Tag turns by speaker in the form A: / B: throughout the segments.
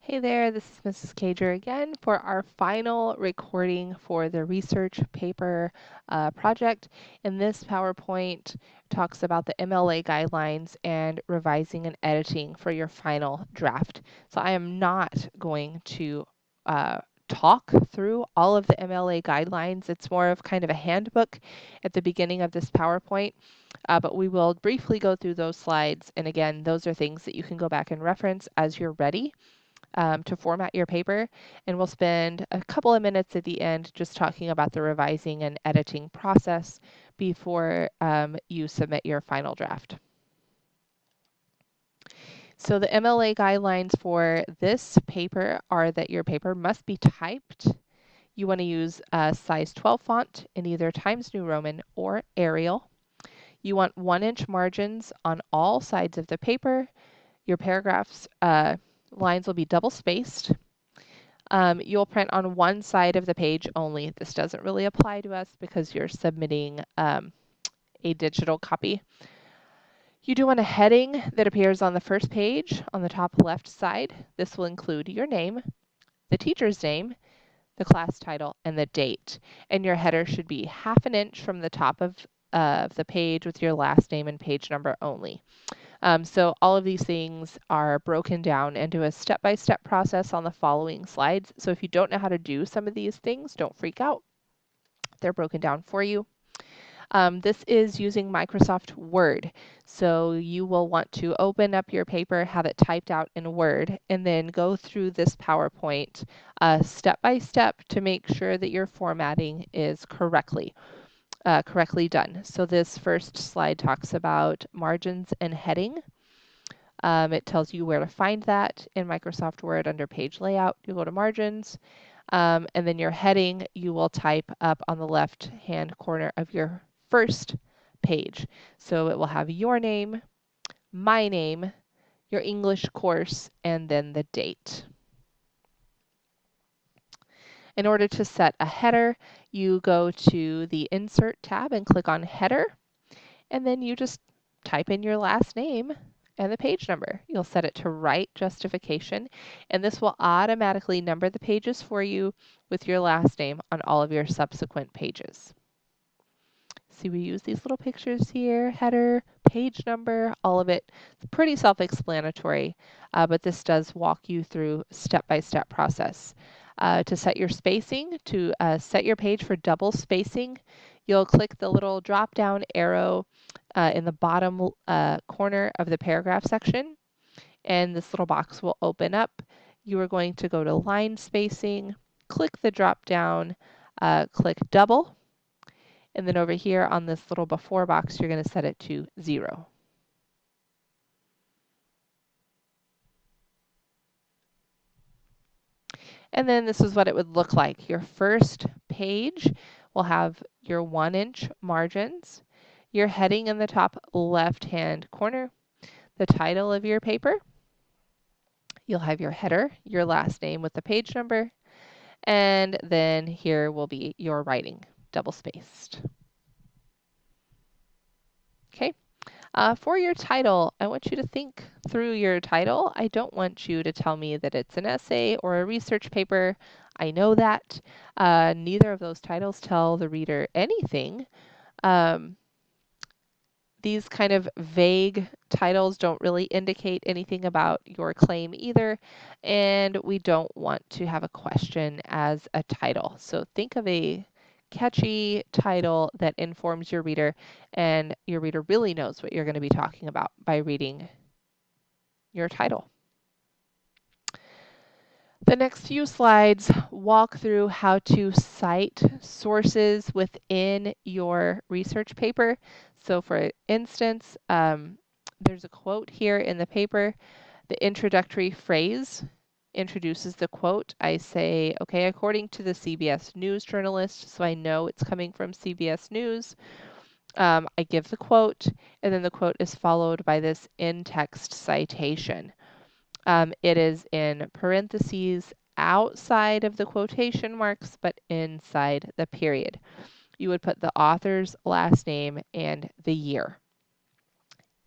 A: Hey there, this is Mrs. Cager again for our final recording for the research paper project. And this PowerPoint talks about the MLA guidelines and revising and editing for your final draft. So I am not going to talk through all of the MLA guidelines. It's more of kind of a handbook at the beginning of this PowerPoint. But we will briefly go through those slides. And again, those are things that you can go back and reference as you're ready to format your paper, and we'll spend a couple of minutes at the end just talking about the revising and editing process before you submit your final draft. So the MLA guidelines for this paper are that your paper must be typed. You want to use a size 12 font in either Times New Roman or Arial. You want 1-inch margins on all sides of the paper. Your paragraphs lines will be double spaced. You'll print on one side of the page only. This doesn't really apply to us because you're submitting a digital copy. You do want a heading that appears on the first page on the top left side. This will include your name, the teacher's name, the class title, and the date. And your header should be 1/2 inch from the top of the page with your last name and page number only. So all of these things are broken down into a step-by-step process on the following slides. So if you don't know how to do some of these things, don't freak out. They're broken down for you. This is using Microsoft Word. So you will want to open up your paper, have it typed out in Word, and then go through this PowerPoint step by step to make sure that your formatting is correctly done. So this first slide talks about margins and heading. It tells you where to find that in Microsoft Word under page layout. You go to margins, and then your heading you will type up on the left hand corner of your first page. So it will have your name, my name, your English course, and then the date. In order to set a header, you go to the Insert tab and click on Header, and then you just type in your last name and the page number. You'll set it to Write Justification, and this will automatically number the pages for you with your last name on all of your subsequent pages. See, we use these little pictures here, header, page number, all of it. It's pretty self-explanatory, but this does walk you through step-by-step process. To set your spacing, to set your page for double spacing, you'll click the little drop-down arrow in the bottom corner of the paragraph section, and this little box will open up. You are going to go to line spacing, click the drop-down, click double, and then over here on this little before box, you're going to set it to 0. And then this is what it would look like. Your first page will have your 1-inch margins, your heading in the top left-hand corner, the title of your paper. You'll have your header, your last name with the page number, and then here will be your writing, double-spaced. Okay. For your title, I want you to think through your title. I don't want you to tell me that it's an essay or a research paper. I know that. Neither of those titles tell the reader anything. These kind of vague titles don't really indicate anything about your claim either, and we don't want to have a question as a title. So think of a catchy title that informs your reader, and your reader really knows what you're going to be talking about by reading your title. The next few slides walk through how to cite sources within your research paper. So for instance, there's a quote here in the paper. The introductory phrase introduces the quote. I say, okay, according to the CBS News journalist, so I know it's coming from CBS News. I give the quote, and then the quote is followed by this in-text citation. It is in parentheses outside of the quotation marks, but inside the period. You would put the author's last name and the year.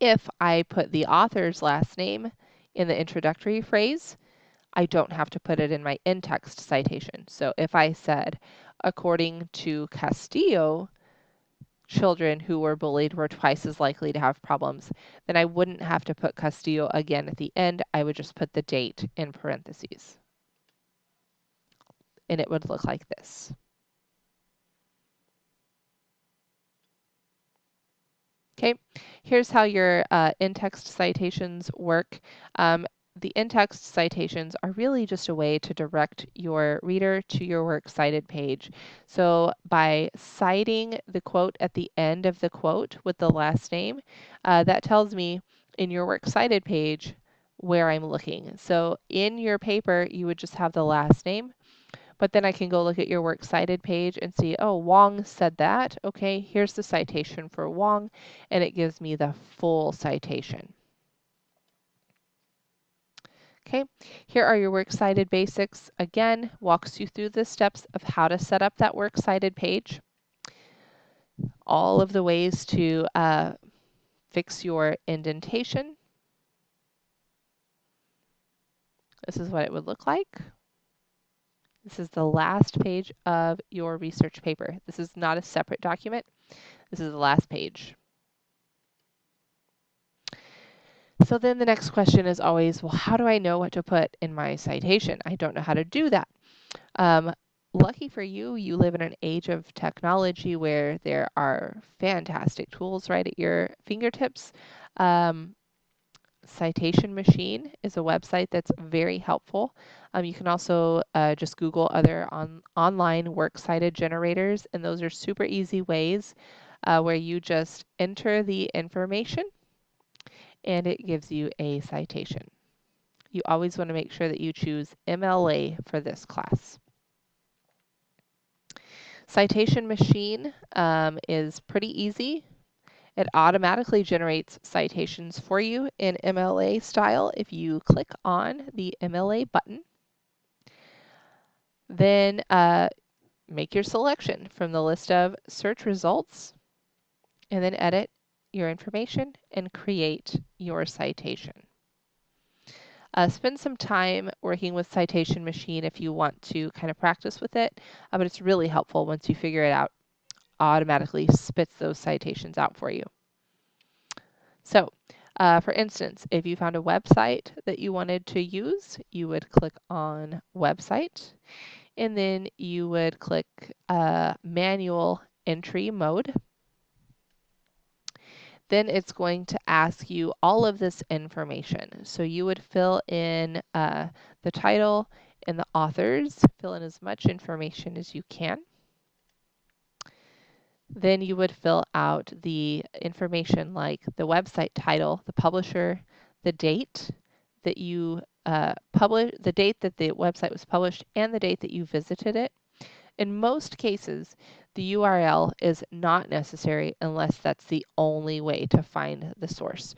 A: If I put the author's last name in the introductory phrase, I don't have to put it in my in-text citation. So if I said, according to Castillo, children who were bullied were twice as likely to have problems, then I wouldn't have to put Castillo again at the end. I would just put the date in parentheses. And it would look like this. Okay, here's how your in-text citations work. The in-text citations are really just a way to direct your reader to your works cited page. So by citing the quote at the end of the quote with the last name, that tells me in your works cited page where I'm looking. So in your paper, you would just have the last name. But then I can go look at your works cited page and see, oh, Wong said that. Okay, here's the citation for Wong, and it gives me the full citation. Okay, here are your works cited basics. Again, walks you through the steps of how to set up that works cited page. All of the ways to fix your indentation. This is what it would look like. This is the last page of your research paper. This is not a separate document. This is the last page. So then the next question is always, well, how do I know what to put in my citation? I don't know how to do that. Lucky for you, you live in an age of technology where there are fantastic tools right at your fingertips. Citation Machine is a website that's very helpful. You can also just Google other online works cited generators, and those are super easy ways where you just enter the information and it gives you a citation. You always want to make sure that you choose MLA for this class. Citation Machine is pretty easy. It automatically generates citations for you in MLA style if you click on the MLA button. Then make your selection from the list of search results and then edit your information and create your citation. Spend some time working with Citation Machine if you want to kind of practice with it, but it's really helpful once you figure it out. Automatically spits those citations out for you. So, for instance, if you found a website that you wanted to use, you would click on Website, and then you would click Manual Entry Mode. Then it's going to ask you all of this information. So you would fill in the title and the authors, fill in as much information as you can. Then you would fill out the information like the website title, the publisher, the date that you the date that the website was published, and the date that you visited it. In most cases, the URL is not necessary unless that's the only way to find the source.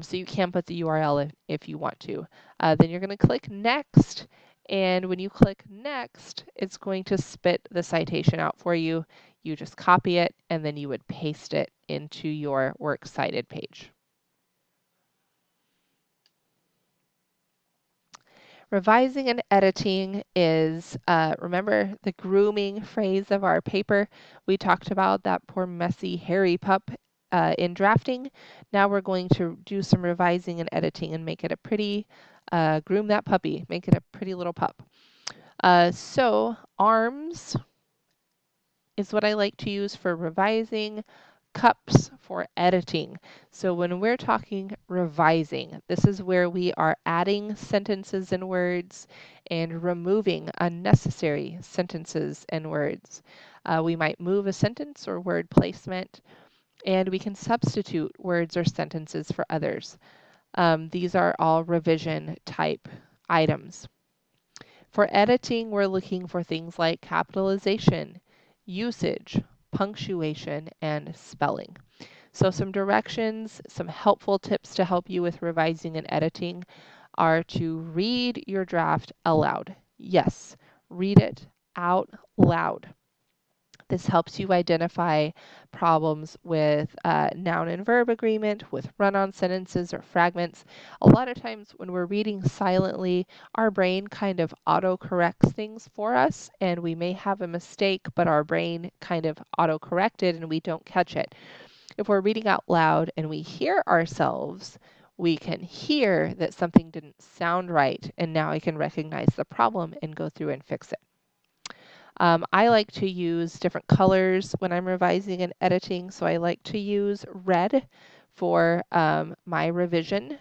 A: So you can put the URL if you want to. Then you're going to click Next, and when you click Next, it's going to spit the citation out for you. You just copy it, and then you would paste it into your works cited page. Revising and editing is, remember the grooming phase of our paper? We talked about that poor messy hairy pup in drafting. Now we're going to do some revising and editing and make it a pretty, groom that puppy, make it a pretty little pup. So arms is what I like to use for revising, cups for editing. So when we're talking revising, this is where we are adding sentences and words and removing unnecessary sentences and words. We might move a sentence or word placement, and we can substitute words or sentences for others. These are all revision type items. For editing, we're looking for things like capitalization, usage, punctuation, and spelling. So some directions, some helpful tips to help you with revising and editing are to read your draft aloud. Yes, read it out loud. This helps you identify problems with noun and verb agreement, with run-on sentences or fragments. A lot of times when we're reading silently, our brain kind of auto-corrects things for us, and we may have a mistake, but our brain kind of auto-corrected and we don't catch it. If we're reading out loud and we hear ourselves, we can hear that something didn't sound right, and now I can recognize the problem and go through and fix it. I like to use different colors when I'm revising and editing, so I like to use red for my revision,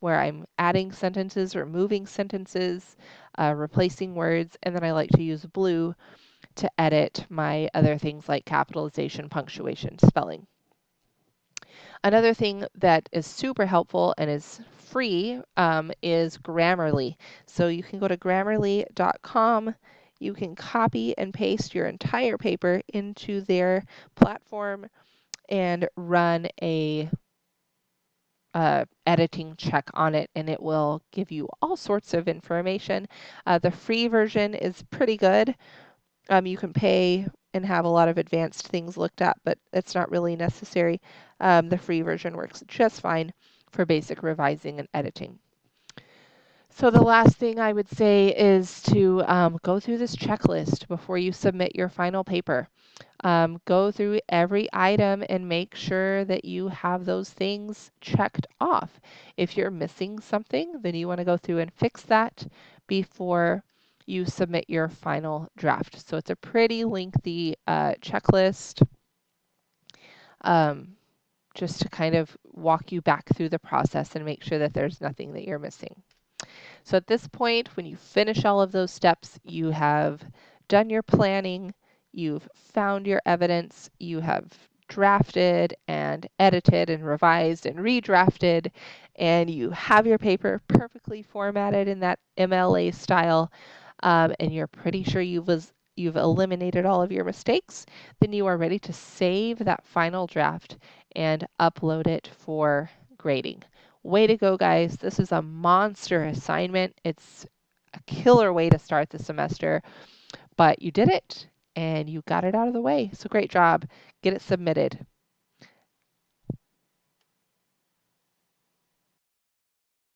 A: where I'm adding sentences, removing sentences, replacing words, and then I like to use blue to edit my other things like capitalization, punctuation, spelling. Another thing that is super helpful and is free is Grammarly. So you can go to grammarly.com. You can copy and paste your entire paper into their platform and run a editing check on it, and it will give you all sorts of information. The free version is pretty good. You can pay and have a lot of advanced things looked at, but it's not really necessary. The free version works just fine for basic revising and editing. So the last thing I would say is to go through this checklist before you submit your final paper. Go through every item and make sure that you have those things checked off. If you're missing something, then you want to go through and fix that before you submit your final draft. So it's a pretty lengthy checklist, just to kind of walk you back through the process and make sure that there's nothing that you're missing. So at this point, when you finish all of those steps, you have done your planning, you've found your evidence, you have drafted and edited and revised and redrafted, and you have your paper perfectly formatted in that MLA style, and you're pretty sure you've eliminated all of your mistakes, then you are ready to save that final draft and upload it for grading. Way to go, guys. This is a monster assignment. It's a killer way to start the semester, but you did it and you got it out of the way. So great job. Get it submitted.